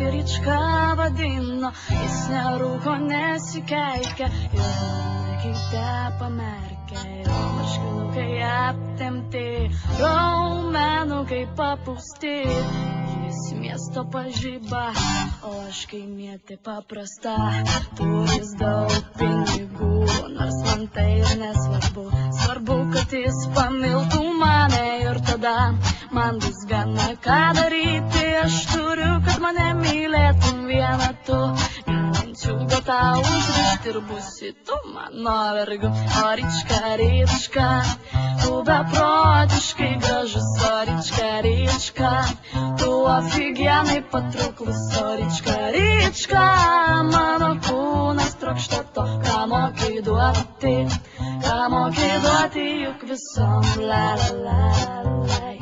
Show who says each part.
Speaker 1: jį Ryčka vadino, jis nerūko, nesikeikia ir nekeitė pamerkia. Jo marškinukai aptemti, raumenukai papūsti. Jis miesto pažyba, o aš kaimietė paprasta. Turis daug pinigų, nors man tai ir nesvarbu. Svarbu, kad jis pamiltų mane ir tada man bus gana ką daryti. Aš turiu, kad mane mylėtum vieną tu. Minčių tau užrišti ir būsi tu mano vergu. O Ryčka, Ryčka, tu beprotiškai gražus. O Ryčka, Ryčka, tu ofigienai patrauklus. O Ryčka, Ryčka, mano kūnas trokšta to, ką mokai duoti, juk visom la la la la.